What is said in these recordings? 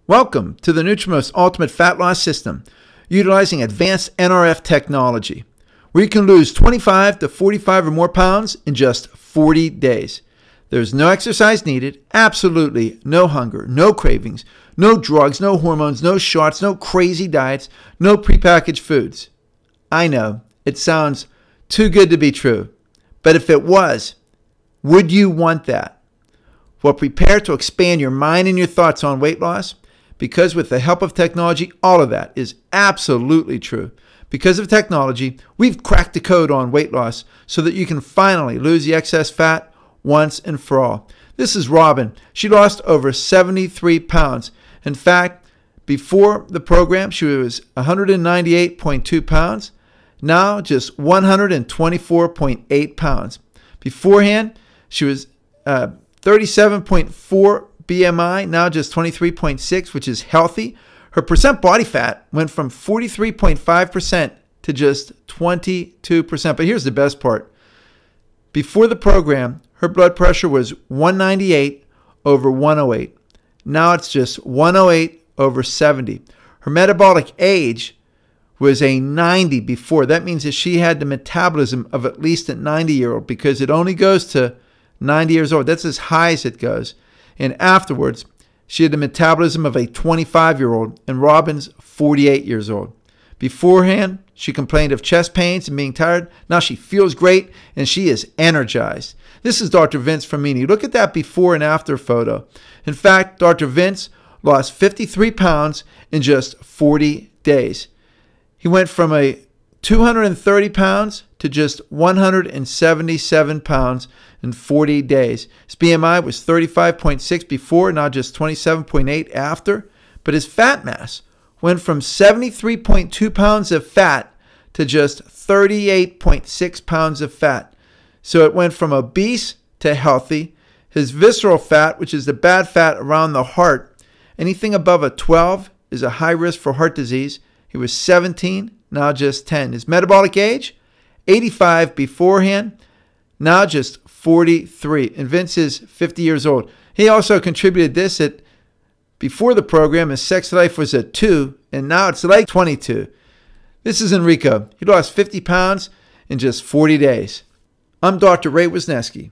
Welcome to the Nutrimost Ultimate Fat Loss System, utilizing advanced NRF technology, where you can lose 25 to 45 or more pounds in just 40 days. There's no exercise needed, absolutely no hunger, no cravings, no drugs, no hormones, no shots, no crazy diets, no prepackaged foods. I know, it sounds too good to be true, but if it was, would you want that? Well, prepare to expand your mind and your thoughts on weight loss, because with the help of technology, all of that is absolutely true. Because of technology, we've cracked the code on weight loss so that you can finally lose the excess fat once and for all. This is Robin. She lost over 73 pounds. In fact, before the program, she was 198.2 pounds. Now, just 124.8 pounds. Beforehand, she was 37.4 BMI, now just 23.6, which is healthy. Her percent body fat went from 43.5% to just 22%. But here's the best part. Before the program, her blood pressure was 198 over 108. Now it's just 108 over 70. Her metabolic age was a 90 before. That means that she had the metabolism of at least a 90-year-old, because it only goes to 90 years old. That's as high as it goes. And afterwards, she had the metabolism of a 25-year-old, and Robin's 48 years old. Beforehand, she complained of chest pains and being tired. Now she feels great, and she is energized. This is Dr. Vince Fermini. Look at that before and after photo. In fact, Dr. Vince lost 53 pounds in just 40 days. He went from a 230 pounds to just 177 pounds in 40 days. His BMI was 35.6 before, now just 27.8 after. But his fat mass went from 73.2 pounds of fat to just 38.6 pounds of fat. So it went from obese to healthy. His visceral fat, which is the bad fat around the heart, anything above a 12 is a high risk for heart disease. He was 17, now just 10. His metabolic age, 85 beforehand, now just 43. And Vince is 50 years old. He also contributed this at before the program, his sex life was at 2, and now it's like 22. This is Enrico. He lost 50 pounds in just 40 days. I'm Dr. Ray Wisniewski.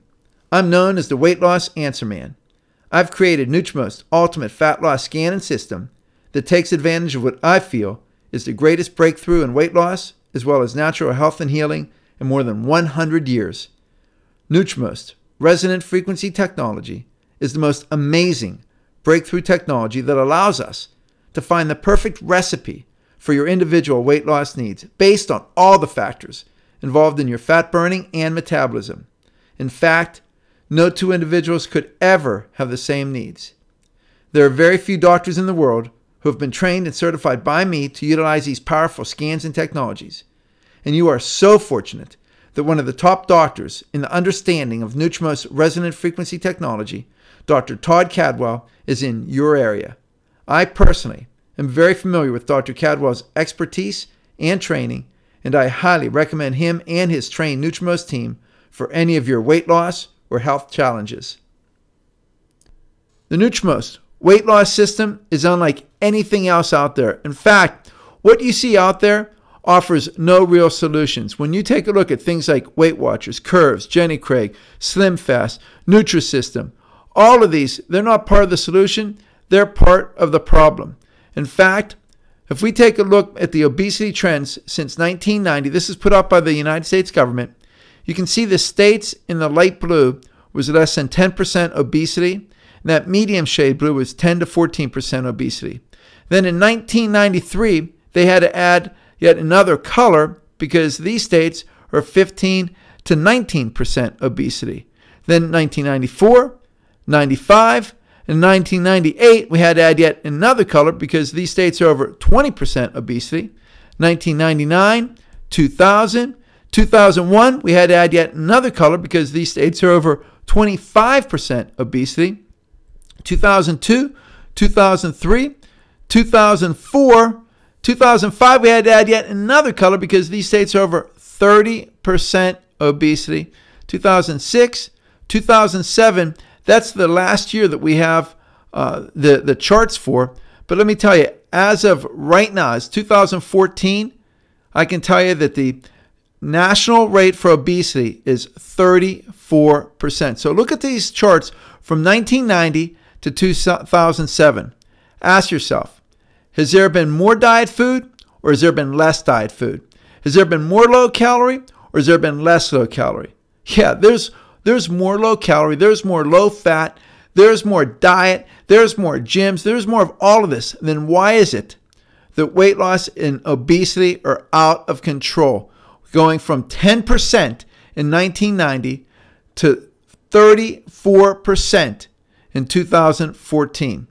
I'm known as the Weight Loss Answer Man. I've created Nutrimost Ultimate Fat Loss Scan and System that takes advantage of what I feel is the greatest breakthrough in weight loss, as well as natural health and healing in more than 100 years. Nutrimost Resonant Frequency Technology is the most amazing breakthrough technology that allows us to find the perfect recipe for your individual weight loss needs based on all the factors involved in your fat burning and metabolism. In fact, no two individuals could ever have the same needs. There are very few doctors in the world who have been trained and certified by me to utilize these powerful scans and technologies. And you are so fortunate that one of the top doctors in the understanding of Nutrimost Resonant Frequency Technology, Dr. Todd Cadwell, is in your area. I personally am very familiar with Dr. Cadwell's expertise and training, and I highly recommend him and his trained Nutrimost team for any of your weight loss or health challenges. The Nutrimost weight loss system is unlike anything else out there. In fact, what you see out there offers no real solutions. When you take a look at things like Weight Watchers, Curves, Jenny Craig, Slim Fast, Nutrisystem, all of these, they're not part of the solution, they're part of the problem. In fact, if we take a look at the obesity trends since 1990, this is put out by the United States government, you can see the states in the light blue was less than 10% obesity, and that medium shade blue was 10 to 14% obesity. Then in 1993, they had to add yet another color because these states are 15 to 19% obesity. Then 1994, 95, and 1998, we had to add yet another color because these states are over 20% obesity. 1999, 2000, 2001, we had to add yet another color because these states are over 25% obesity. 2002, 2003, 2004, 2005, we had to add yet another color because these states are over 30% obesity. 2006, 2007, that's the last year that we have the charts for. But let me tell you, as of right now, it's 2014, I can tell you that the national rate for obesity is 34%. So look at these charts from 1990 to 2007. Ask yourself, has there been more diet food or has there been less diet food? Has there been more low calorie or has there been less low calorie? Yeah, there's more low calorie, there's more low fat, there's more diet, there's more gyms, there's more of all of this. Then why is it that weight loss and obesity are out of control, going from 10% in 1990 to 34% in 2014?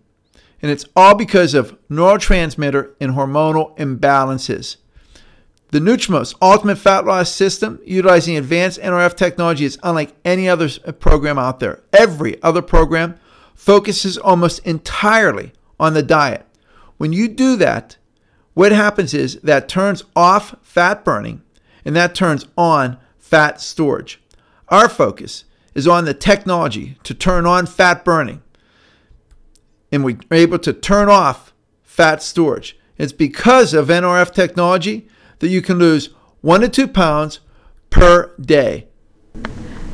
And it's all because of neurotransmitter and hormonal imbalances. The Nutrimost Ultimate Fat Loss System, utilizing advanced NRF technology, is unlike any other program out there. Every other program focuses almost entirely on the diet. When you do that, what happens is that turns off fat burning and that turns on fat storage. Our focus is on the technology to turn on fat burning, and we are able to turn off fat storage. It's because of NRF technology that you can lose 1 to 2 pounds per day.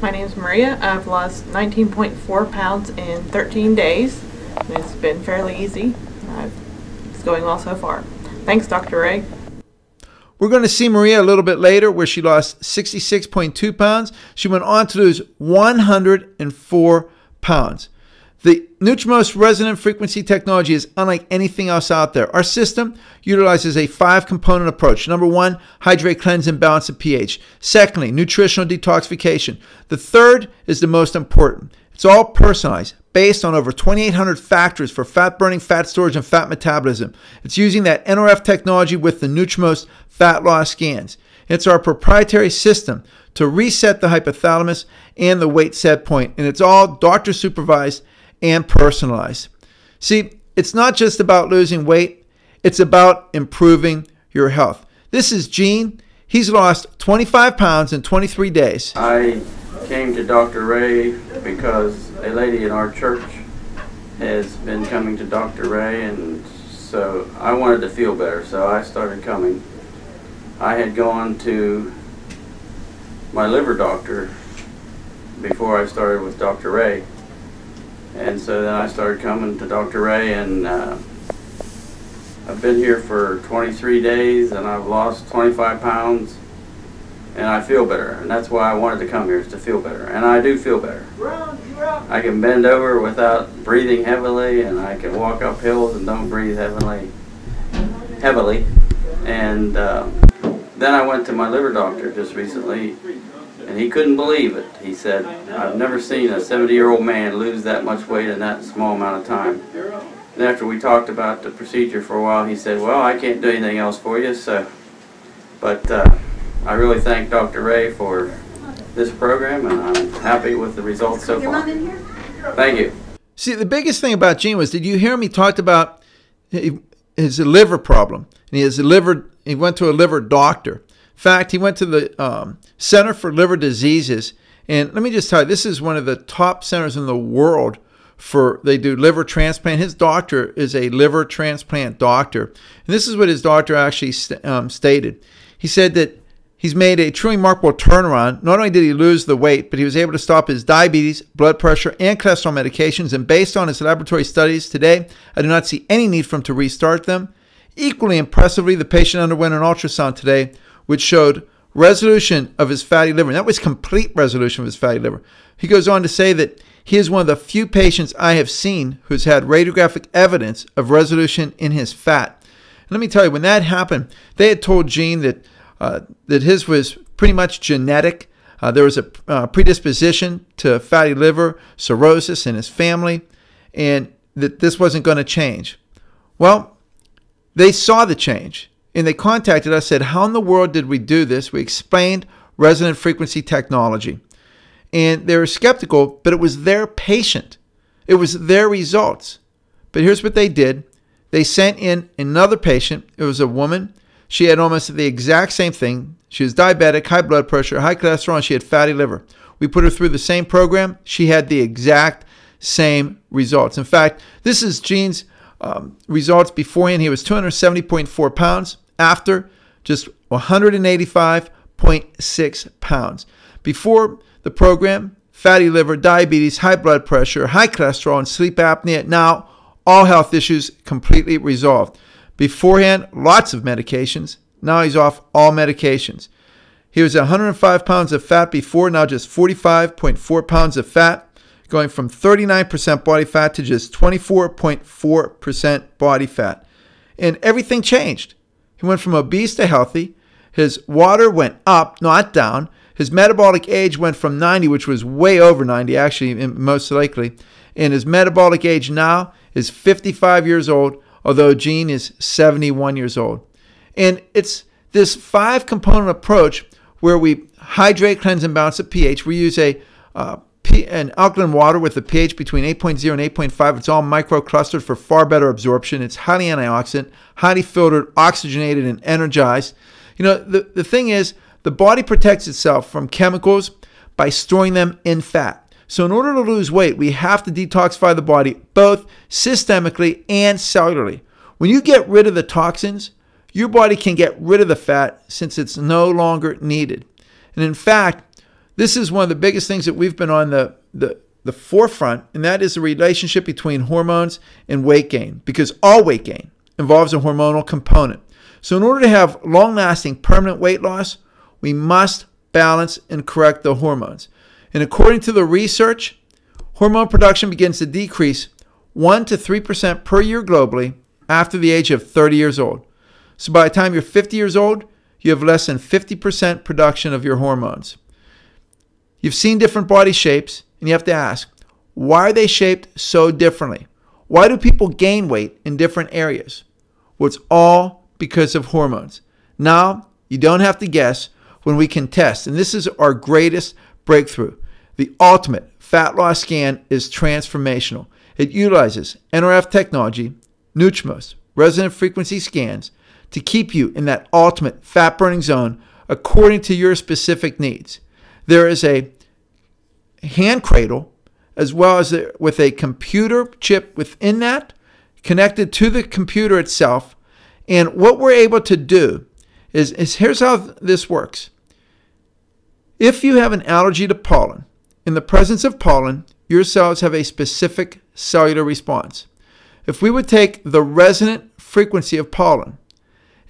My name is Maria. I've lost 19.4 pounds in 13 days. It's been fairly easy. It's going well so far. Thanks, Dr. Ray. We're going to see Maria a little bit later, where she lost 66.2 pounds. She went on to lose 104 pounds. The Nutrimost resonant frequency technology is unlike anything else out there. Our system utilizes a 5-component approach. Number 1, hydrate, cleanse, and balance the pH. Secondly, nutritional detoxification. The third is the most important. It's all personalized, based on over 2,800 factors for fat burning, fat storage, and fat metabolism. It's using that NRF technology with the Nutrimost fat loss scans. It's our proprietary system to reset the hypothalamus and the weight set point, and it's all doctor supervised and personalized. See, it's not just about losing weight, it's about improving your health. This is Gene. He's lost 25 pounds in 23 days. I came to Dr. Ray because a lady in our church has been coming to Dr. Ray, and so I wanted to feel better, so I started coming. I had gone to my liver doctor before I started with Dr. Ray. And so then I started coming to Dr. Ray, and I've been here for 23 days, and I've lost 25 pounds, and I feel better. And that's why I wanted to come here, is to feel better. And I do feel better. I can bend over without breathing heavily, and I can walk up hills and don't breathe heavily. And then I went to my liver doctor just recently, and he couldn't believe it. He said, I've never seen a 70-year-old man lose that much weight in that small amount of time. And after we talked about the procedure for a while, he said, well, I can't do anything else for you, so. But I really thank Dr. Ray for this program, and I'm happy with the results so far. Thank you. See, the biggest thing about Gene was, did you hear him? He talked about his liver problem. And he went to a liver doctor. In fact, he went to the Center for Liver Diseases, and let me just tell you, this is one of the top centers in the world they do liver transplant. His doctor is a liver transplant doctor, and this is what his doctor actually stated. He said that he's made a truly remarkable turnaround. Not only did he lose the weight, but he was able to stop his diabetes, blood pressure, and cholesterol medications, and based on his laboratory studies today, I do not see any need for him to restart them. Equally impressively, the patient underwent an ultrasound today, which showed resolution of his fatty liver. And that was complete resolution of his fatty liver. He goes on to say that he is one of the few patients I have seen who's had radiographic evidence of resolution in his fat. And let me tell you, when that happened, they had told Gene that his was pretty much genetic. There was a predisposition to fatty liver cirrhosis in his family, and that this wasn't going to change. Well, they saw the change. And they contacted us, said, how in the world did we do this? We explained resonant frequency technology. And they were skeptical, but it was their patient. It was their results. But here's what they did. They sent in another patient. It was a woman. She had almost the exact same thing. She was diabetic, high blood pressure, high cholesterol, and she had fatty liver. We put her through the same program. She had the exact same results. In fact, this is Gene's results beforehand. He was 270.4 pounds. After, just 185.6 pounds. Before the program, fatty liver, diabetes, high blood pressure, high cholesterol, and sleep apnea. Now, all health issues completely resolved. Beforehand, lots of medications. Now he's off all medications. He was 105 pounds of fat before, now just 45.4 pounds of fat, going from 39% body fat to just 24.4% body fat. And everything changed. He went from obese to healthy. His water went up, not down. His metabolic age went from 90, which was way over 90, actually, most likely. And his metabolic age now is 55 years old, although Gene is 71 years old. And it's this 5-component approach where we hydrate, cleanse, and balance the pH. We use an alkaline water with a pH between 8.0 and 8.5. It's all microclustered for far better absorption. It's highly antioxidant, highly filtered, oxygenated, and energized. You know, the thing is, the body protects itself from chemicals by storing them in fat. So in order to lose weight, we have to detoxify the body both systemically and cellularly. When you get rid of the toxins, your body can get rid of the fat since it's no longer needed. And in fact, this is one of the biggest things that we've been on the forefront, and that is the relationship between hormones and weight gain, because all weight gain involves a hormonal component. So in order to have long-lasting permanent weight loss, we must balance and correct the hormones. And according to the research, hormone production begins to decrease 1 to 3% per year globally after the age of 30 years old. So by the time you're 50 years old, you have less than 50% production of your hormones. You've seen different body shapes, and you have to ask, why are they shaped so differently? Why do people gain weight in different areas? Well, it's all because of hormones. Now, you don't have to guess when we can test, and this is our greatest breakthrough. The ultimate fat loss scan is transformational. It utilizes NRF technology, Nutrimost, resonant frequency scans, to keep you in that ultimate fat burning zone according to your specific needs. There is a hand cradle as well as with a computer chip within that connected to the computer itself. And what we're able to do is here's how this works. If you have an allergy to pollen, in the presence of pollen, your cells have a specific cellular response. If we would take the resonant frequency of pollen,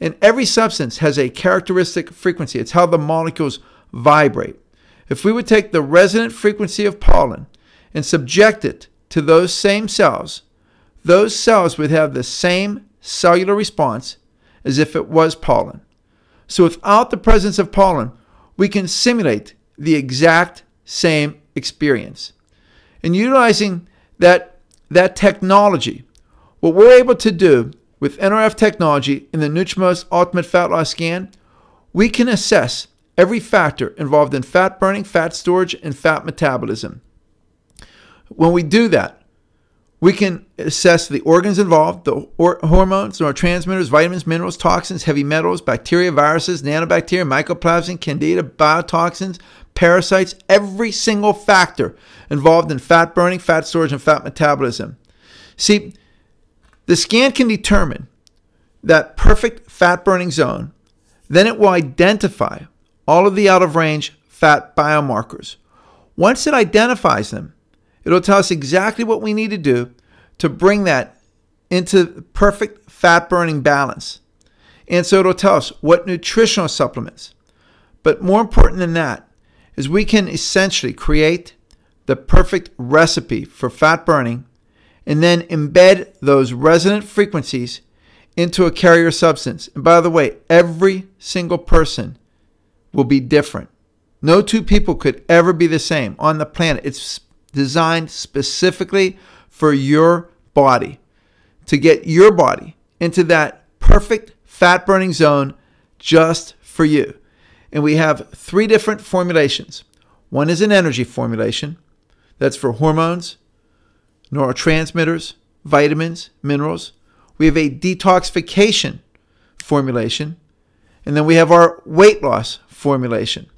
and every substance has a characteristic frequency, it's how the molecules vibrate. If we would take the resonant frequency of pollen and subject it to those same cells, those cells would have the same cellular response as if it was pollen. So without the presence of pollen, we can simulate the exact same experience. And utilizing that technology, what we're able to do with NRF technology in the Nutrimost Ultimate Fat Loss Scan, we can assess every factor involved in fat burning, fat storage, and fat metabolism. When we do that, we can assess the organs involved, the hormones, neurotransmitters, vitamins, minerals, toxins, heavy metals, bacteria, viruses, nanobacteria, mycoplasma, candida, biotoxins, parasites, every single factor involved in fat burning, fat storage, and fat metabolism. See, the scan can determine that perfect fat burning zone. Then it will identify all of the out-of-range fat biomarkers. Once it identifies them, it'll tell us exactly what we need to do to bring that into perfect fat-burning balance. And so it'll tell us what nutritional supplements. But more important than that is we can essentially create the perfect recipe for fat burning and then embed those resonant frequencies into a carrier substance. And by the way, every single person will be different. No two people could ever be the same on the planet. It's designed specifically for your body, to get your body into that perfect fat burning zone just for you. And we have 3 different formulations. One is an energy formulation. That's for hormones, neurotransmitters, vitamins, minerals. We have a detoxification formulation. And then we have our weight loss formulation.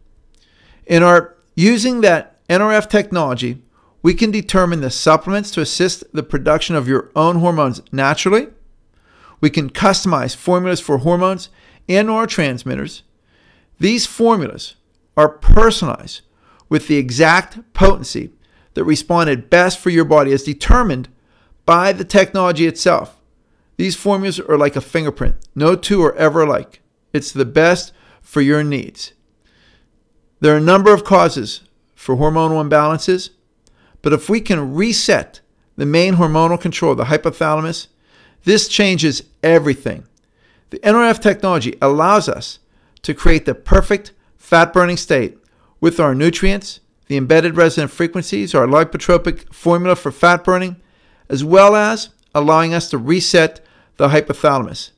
In our using that NRF technology, we can determine the supplements to assist the production of your own hormones naturally. We can customize formulas for hormones and neurotransmitters. These formulas are personalized with the exact potency that responded best for your body as determined by the technology itself. These formulas are like a fingerprint. No two are ever alike. It's the best for your needs. There are a number of causes for hormonal imbalances, but if we can reset the main hormonal control, the hypothalamus, this changes everything. The NRF technology allows us to create the perfect fat-burning state with our nutrients, the embedded resonant frequencies, our lipotropic formula for fat burning, as well as allowing us to reset the hypothalamus.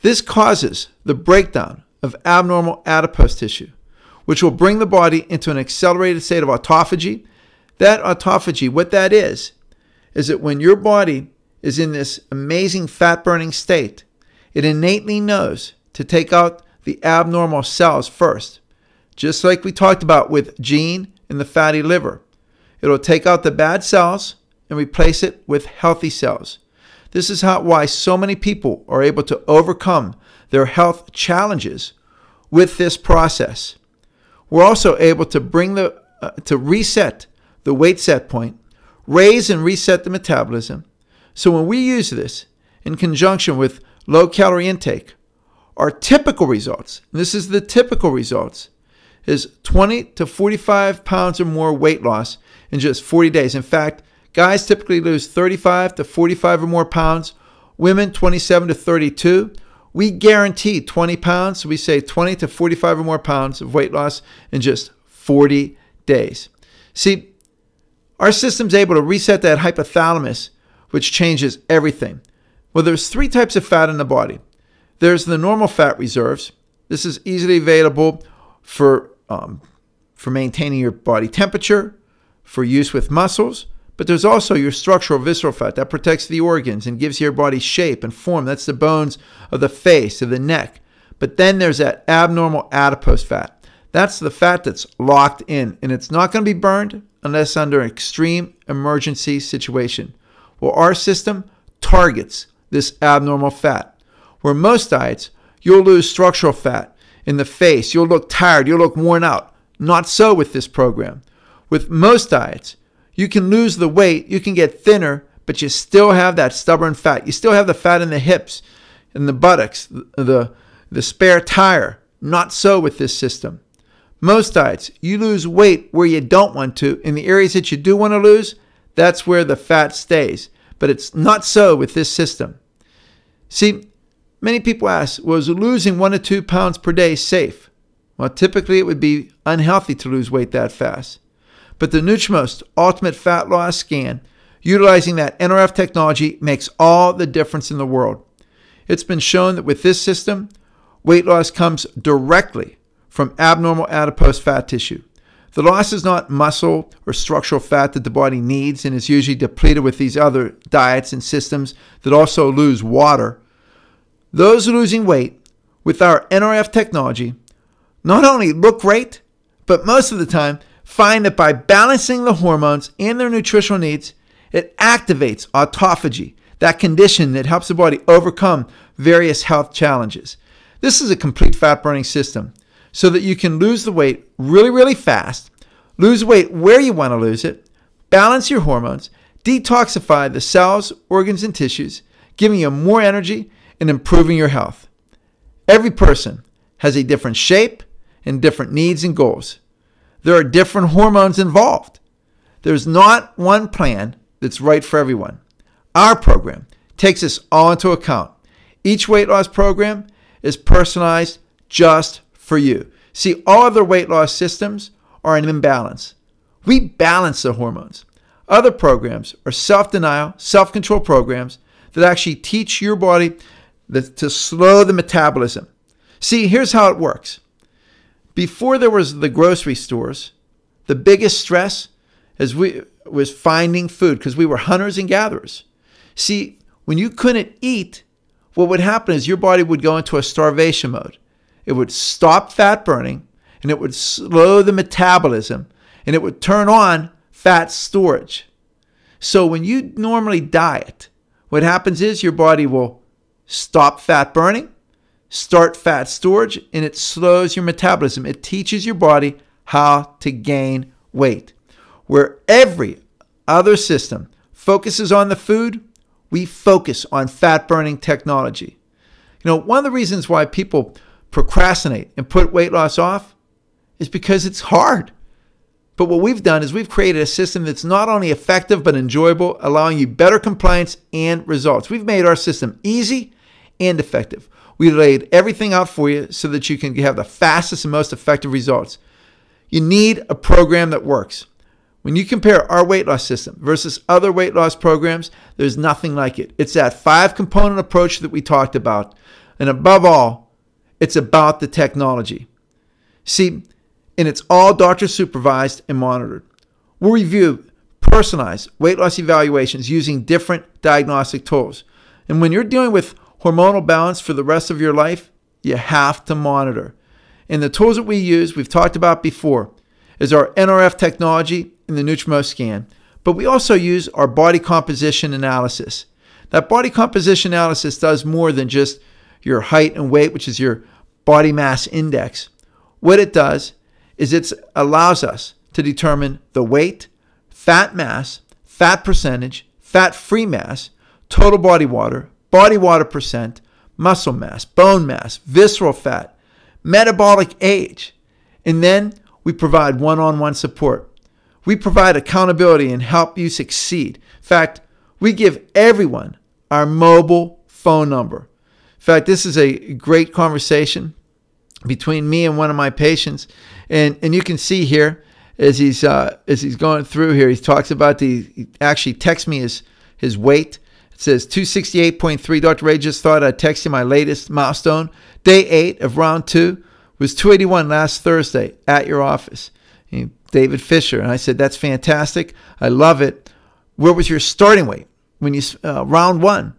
This causes the breakdown of abnormal adipose tissue, which will bring the body into an accelerated state of autophagy. That autophagy, what that is that when your body is in this amazing fat-burning state, it innately knows to take out the abnormal cells first. Just like we talked about with Gene and the fatty liver. It'll take out the bad cells and replace it with healthy cells. This is why so many people are able to overcome their health challenges with this process. We're also able to to reset the weight set point, raise and reset the metabolism. So when we use this in conjunction with low calorie intake, our typical results, and this is the typical results, is 20 to 45 pounds or more weight loss in just 40 days. In fact, guys typically lose 35 to 45 or more pounds, women 27 to 32. We guarantee 20 pounds, so we say 20 to 45 or more pounds of weight loss in just 40 days. See, our system's able to reset that hypothalamus, which changes everything. Well, there's 3 types of fat in the body. There's the normal fat reserves. This is easily available for maintaining your body temperature, for use with muscles, but there's also your structural visceral fat that protects the organs and gives your body shape and form. That's the bones of the face, of the neck. But then there's that abnormal adipose fat. That's the fat that's locked in, and it's not going to be burned unless under an extreme emergency situation. Well, our system targets this abnormal fat. Where most diets, you'll lose structural fat in the face. You'll look tired. You'll look worn out. Not so with this program. With most diets, you can lose the weight. You can get thinner, but you still have that stubborn fat. You still have the fat in the hips, in the buttocks, the spare tire. Not so with this system. Most diets, you lose weight where you don't want to. In the areas that you do want to lose, that's where the fat stays. But it's not so with this system. See, many people ask, was losing 1 to 2 pounds per day safe? Well, typically it would be unhealthy to lose weight that fast. But the Nutrimost Ultimate Fat Loss Scan, utilizing that NRF technology, makes all the difference in the world. It's been shown that with this system, weight loss comes directly from abnormal adipose fat tissue. The loss is not muscle or structural fat that the body needs and is usually depleted with these other diets and systems that also lose water. Those losing weight with our NRF technology not only look great, but most of the time find that by balancing the hormones and their nutritional needs, it activates autophagy, that condition that helps the body overcome various health challenges. This is a complete fat burning system so that you can lose the weight really, really fast, lose weight where you want to lose it, balance your hormones, detoxify the cells, organs, and tissues, giving you more energy and improving your health. Every person has a different shape and different needs and goals. There are different hormones involved. There's not one plan that's right for everyone. Our program takes this all into account. Each weight loss program is personalized just for you. See, all other weight loss systems are in imbalance. We balance the hormones. Other programs are self-denial, self-control programs that actually teach your body to slow the metabolism. See, here's how it works. Before there was the grocery stores, the biggest stress was finding food because we were hunters and gatherers. See, when you couldn't eat, what would happen is your body would go into a starvation mode. It would stop fat burning, and it would slow the metabolism, and it would turn on fat storage. So when you normally diet, what happens is your body will stop fat burning, start fat storage, and it slows your metabolism. It teaches your body how to gain weight. Where every other system focuses on the food, we focus on fat burning technology. You know, one of the reasons why people procrastinate and put weight loss off is because it's hard. But what we've done is we've created a system that's not only effective but enjoyable, allowing you better compliance and results. We've made our system easy and effective. We laid everything out for you so that you can have the fastest and most effective results. You need a program that works. When you compare our weight loss system versus other weight loss programs, there's nothing like it. It's that 5-component approach that we talked about. And above all, it's about the technology. See, and it's all doctor supervised and monitored. We'll review personalized weight loss evaluations using different diagnostic tools. And when you're dealing with hormonal balance for the rest of your life, you have to monitor. And the tools that we use, we've talked about before, is our NRF technology and the Nutrimost scan. But we also use our body composition analysis. That body composition analysis does more than just your height and weight, which is your body mass index. What it does is it allows us to determine the weight, fat mass, fat percentage, fat-free mass, total body water percent, muscle mass, bone mass, visceral fat, metabolic age. And then we provide one-on-one support. We provide accountability and help you succeed. In fact, we give everyone our mobile phone number. In fact, this is a great conversation between me and one of my patients. And you can see here as he's going through here, he talks about he actually texts me his weight. It says 268.3. Dr. Ray, just thought I'd text you my latest milestone. Day 8 of round 2 was 281 last Thursday at your office. David Fisher. And I said, that's fantastic. I love it. Where was your starting weight when you round 1?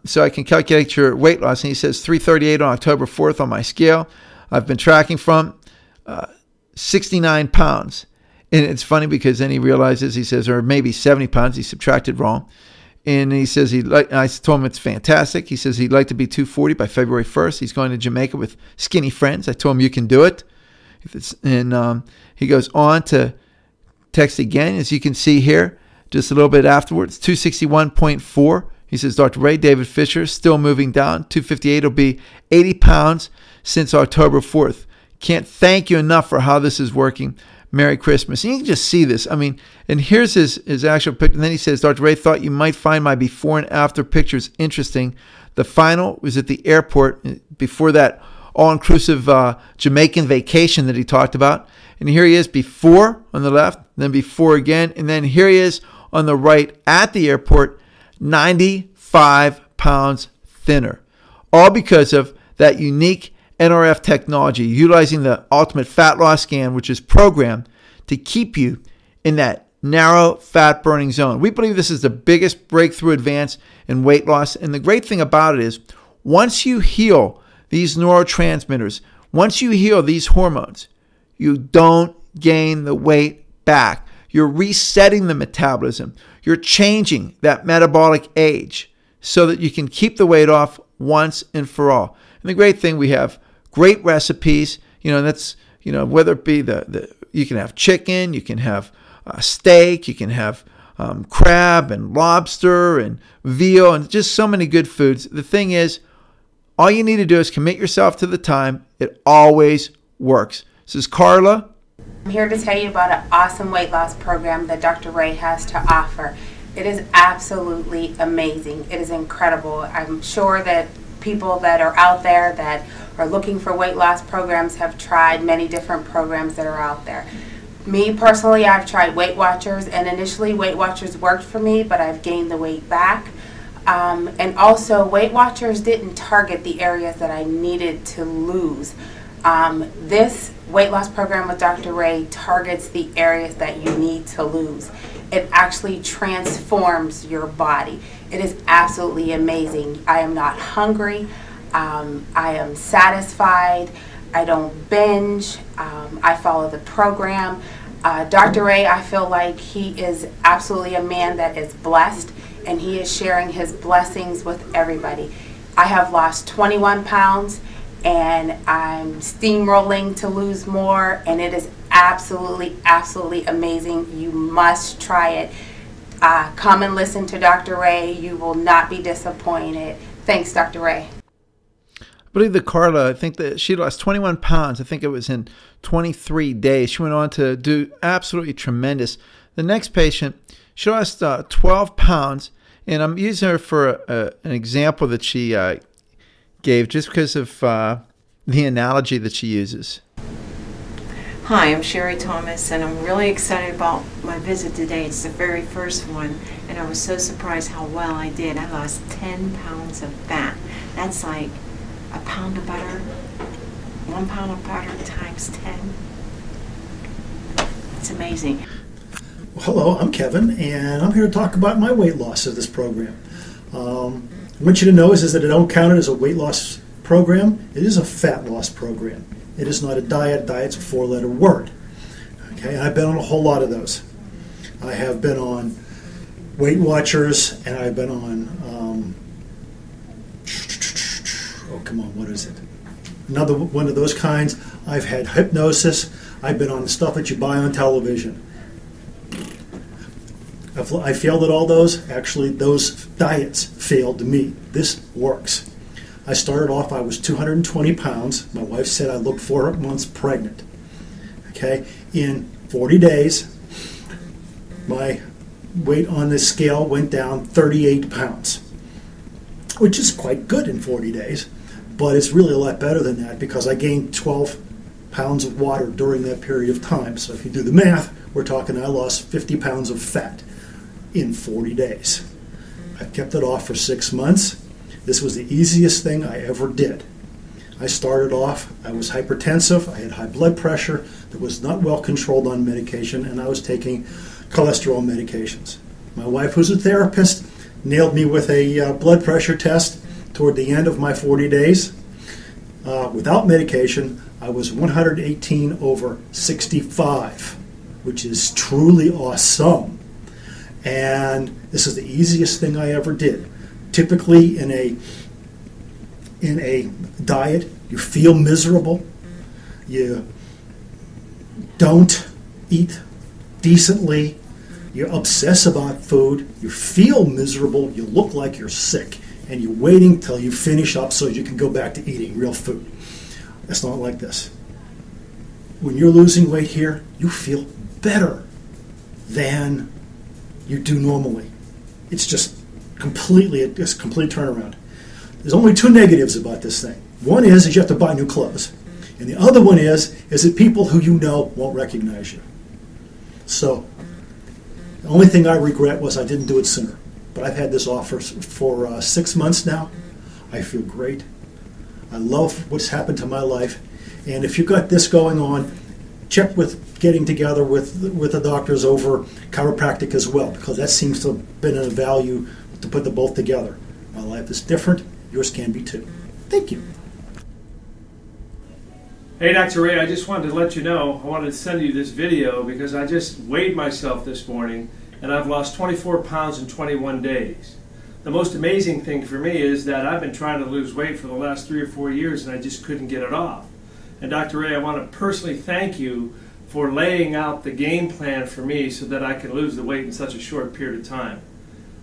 So I can calculate your weight loss. And he says 338 on October 4th on my scale. I've been tracking from 69 pounds. And it's funny because then he realizes, he says, or maybe 70 pounds. He subtracted wrong. And he says, I told him it's fantastic. He says he'd like to be 240 by February 1st. He's going to Jamaica with skinny friends. I told him you can do it. And he goes on to text again, as you can see here, just a little bit afterwards, 261.4. He says, Dr. Ray, David Fisher, still moving down. 258 will be 80 pounds since October 4th. Can't thank you enough for how this is working. Merry Christmas. And you can just see this. I mean, and here's his actual picture. And then he says, Dr. Ray, thought you might find my before and after pictures interesting. The final was at the airport before that all-inclusive Jamaican vacation that he talked about. And here he is before on the left, then before again. And then here he is on the right at the airport, 95 pounds thinner. All because of that unique NRF technology, utilizing the ultimate fat loss scan, which is programmed to keep you in that narrow fat burning zone. We believe this is the biggest breakthrough advance in weight loss. And the great thing about it is once you heal these neurotransmitters, once you heal these hormones, you don't gain the weight back. You're resetting the metabolism. You're changing that metabolic age so that you can keep the weight off once and for all. And the great thing, we have great recipes. That's, whether it be you can have chicken, you can have steak, you can have crab and lobster and veal and just so many good foods. The thing is, all you need to do is commit yourself to the time. It always works. This is Carla. I'm here to tell you about an awesome weight loss program that Dr. Ray has to offer. It is absolutely amazing. It is incredible. I'm sure that people that are out there that are looking for weight loss programs have tried many different programs that are out there. Me personally, I've tried Weight Watchers, and initially Weight Watchers worked for me, but I've gained the weight back. And also Weight Watchers didn't target the areas that I needed to lose. This weight loss program with Dr. Ray targets the areas that you need to lose. It actually transforms your body. It is absolutely amazing. I am not hungry. I am satisfied. I don't binge. I follow the program. Dr. Ray, I feel like he is absolutely a man that is blessed, and he is sharing his blessings with everybody. I have lost 21 pounds, and I'm steamrolling to lose more, and it is absolutely, absolutely amazing. You must try it. Come and listen to Dr. Ray. You will not be disappointed. Thanks, Dr. Ray. I believe that Carla, I think that she lost 21 pounds. I think it was in 23 days. She went on to do absolutely tremendous. The next patient, she lost 12 pounds, and I'm using her for an example that she gave just because of the analogy that she uses. Hi, I'm Sherry Thomas, and I'm really excited about my visit today. It's the very first one, and I was so surprised how well I did. I lost 10 pounds of fat. That's like a pound of butter, 1 pound of butter times 10. It's amazing. Well, hello, I'm Kevin, and I'm here to talk about my weight loss of this program. I want you to know is that I don't count it as a weight loss program. It is a fat loss program. It is not a diet. Diet's a 4-letter word. Okay, and I've been on a whole lot of those. I have been on Weight Watchers, and I've been on what is it? Another one of those kinds. I've had hypnosis. I've been on the stuff that you buy on television. I failed at all those. Actually, those diets failed me. This works. I started off, I was 220 pounds. My wife said I looked 4 months pregnant. Okay, in 40 days, my weight on this scale went down 38 pounds, which is quite good in 40 days. But it's really a lot better than that because I gained 12 pounds of water during that period of time. So if you do the math, we're talking I lost 50 pounds of fat in 40 days. I kept it off for 6 months. This was the easiest thing I ever did. I started off, I was hypertensive, I had high blood pressure that was not well controlled on medication, and I was taking cholesterol medications. My wife, who's a therapist, nailed me with a blood pressure test toward the end of my 40 days. Without medication, I was 118/65, which is truly awesome. And this is the easiest thing I ever did. Typically in a diet, you feel miserable. You don't eat decently. You obsess about food. You feel miserable. You look like you're sick. And you're waiting till you finish up so you can go back to eating real food. It's not like this. When you're losing weight here, you feel better than you do normally. It's just completely, it's a complete turnaround. There's only 2 negatives about this thing. One is you have to buy new clothes. And the other one is that people who you know won't recognize you. So the only thing I regret was I didn't do it sooner. But I've had this offer for 6 months now. I feel great. I love what's happened to my life. And if you've got this going on, check with getting together with the doctors over chiropractic as well, because that seems to have been a value to put them both together. My life is different. Yours can be too. Thank you. Hey, Dr. Ray, I just wanted to let you know, I wanted to send you this video because I just weighed myself this morning and I've lost 24 pounds in 21 days. The most amazing thing for me is that I've been trying to lose weight for the last 3 or 4 years and I just couldn't get it off. And Dr. Ray, I want to personally thank you for laying out the game plan for me so that I can lose the weight in such a short period of time.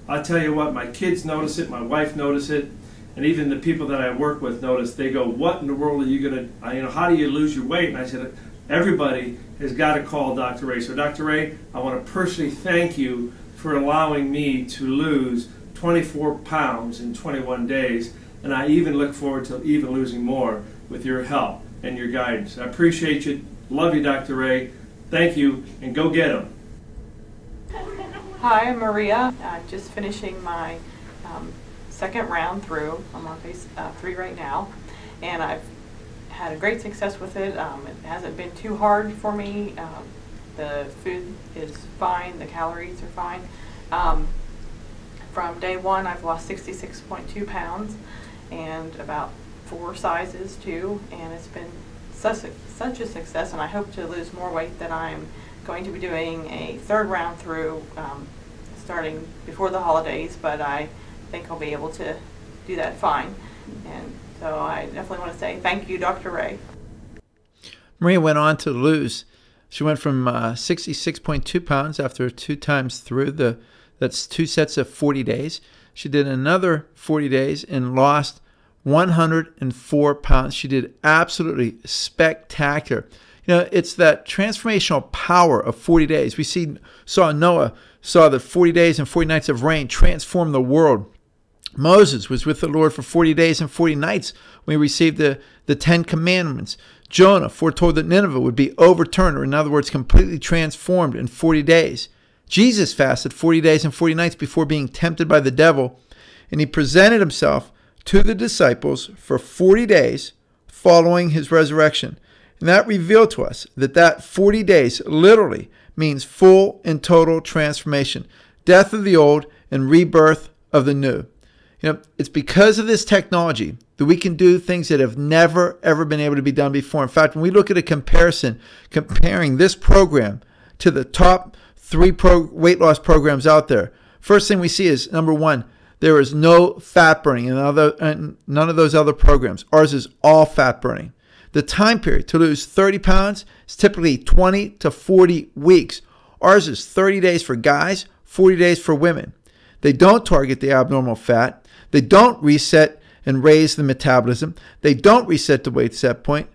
I'll tell you what, my kids notice it, my wife notice it, and even the people that I work with notice. They go, what in the world are you going to, how do you lose your weight? And I said, everybody has got to call Dr. Ray. So Dr. Ray, I want to personally thank you for allowing me to lose 24 pounds in 21 days, and I even look forward to even losing more with your help and your guidance. I appreciate you. Love you, Dr. Ray. Thank you, and go get them. Hi, I'm Maria. Just finishing my second round through. I'm on phase 3 right now, and I've had a great success with it. It hasn't been too hard for me. The food is fine. The calories are fine. From day 1, I've lost 66.2 pounds and about 4 sizes too, and it's been such a success, and I hope to lose more weight than I'm going to be doing a third round through starting before the holidays, but I think I'll be able to do that fine. And so I definitely want to say thank you, Dr. Ray. Maria went on to lose. She went from 66.2 pounds after 2 times through. That's 2 sets of 40 days. She did another 40 days and lost 104 pounds. She did absolutely spectacular. You know, it's that transformational power of 40 days. We saw Noah saw that 40 days and 40 nights of rain transformed the world. Moses was with the Lord for 40 days and 40 nights when he received the 10 commandments. Jonah foretold that Nineveh would be overturned, or in other words, completely transformed in 40 days. Jesus fasted 40 days and 40 nights before being tempted by the devil, and he presented himself to the disciples for 40 days following his resurrection. And that revealed to us that 40 days literally means full and total transformation, death of the old and rebirth of the new. You know, it's because of this technology that we can do things that have never, ever been able to be done before. In fact, when we look at a comparison, comparing this program to the top 3 weight loss programs out there, first thing we see is, number 1, there is no fat burning in none of those other programs. Ours is all fat burning. The time period to lose 30 pounds is typically 20 to 40 weeks. Ours is 30 days for guys, 40 days for women. They don't target the abnormal fat. They don't reset and raise the metabolism. They don't reset the weight set point.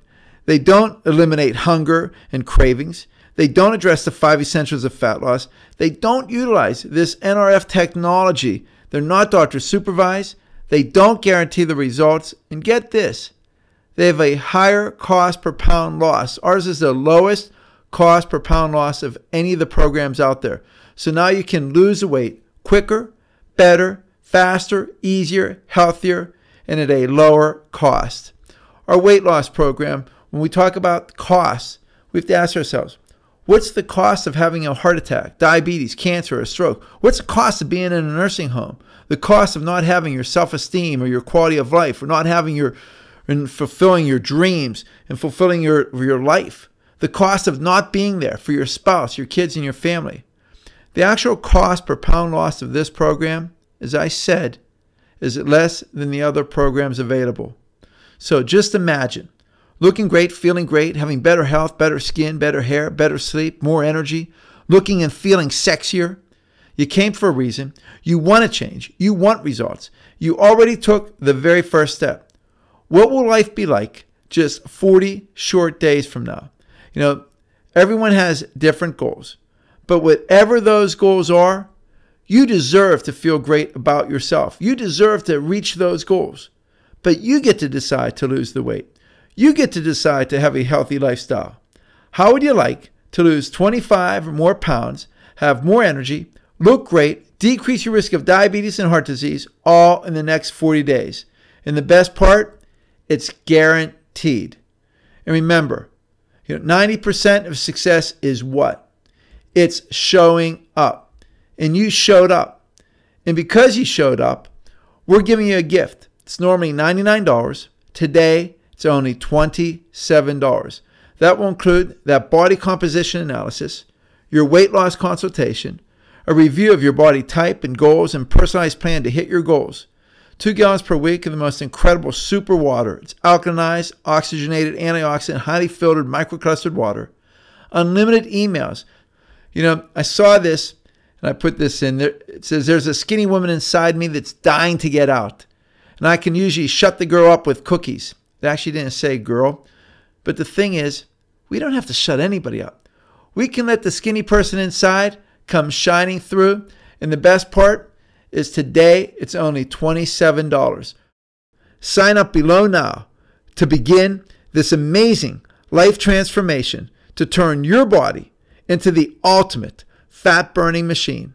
They don't eliminate hunger and cravings. They don't address the 5 essentials of fat loss. They don't utilize this NRF technology. They're not doctor supervised. They don't guarantee the results. And get this, they have a higher cost per pound loss. Ours is the lowest cost per pound loss of any of the programs out there. So now you can lose the weight quicker, better, faster, easier, healthier, and at a lower cost. Our weight loss program, when we talk about costs, we have to ask ourselves, what's the cost of having a heart attack, diabetes, cancer, or stroke? What's the cost of being in a nursing home? The cost of not having your self-esteem or your quality of life, or not having and fulfilling your dreams and fulfilling your life. The cost of not being there for your spouse, your kids, and your family. The actual cost per pound loss of this program, as I said, is less than the other programs available. So just imagine looking great, feeling great, having better health, better skin, better hair, better sleep, more energy, looking and feeling sexier. You came for a reason. You want to change. You want results. You already took the very first step. What will life be like just 40 short days from now? You know, everyone has different goals, but whatever those goals are, you deserve to feel great about yourself. You deserve to reach those goals, but you get to decide to lose the weight. You get to decide to have a healthy lifestyle. How would you like to lose 25 or more pounds, have more energy, look great, decrease your risk of diabetes and heart disease, all in the next 40 days? And the best part, it's guaranteed. And remember, 90% of success is what? It's showing up. And you showed up. And because you showed up, we're giving you a gift. It's normally $99. Today, it's only $27. That will include that body composition analysis, your weight loss consultation, a review of your body type and goals, and personalized plan to hit your goals. 2 gallons per week of the most incredible super water. It's alkalinized, oxygenated, antioxidant, highly filtered, microclustered water. Unlimited emails. You know, I saw this, and I put this in there. It says, there's a skinny woman inside me that's dying to get out. And I can usually shut the girl up with cookies. It actually didn't say girl. But the thing is, we don't have to shut anybody up. We can let the skinny person inside come shining through. And the best part is today, it's only $27. Sign up below now to begin this amazing life transformation to turn your body into the ultimate fat-burning machine.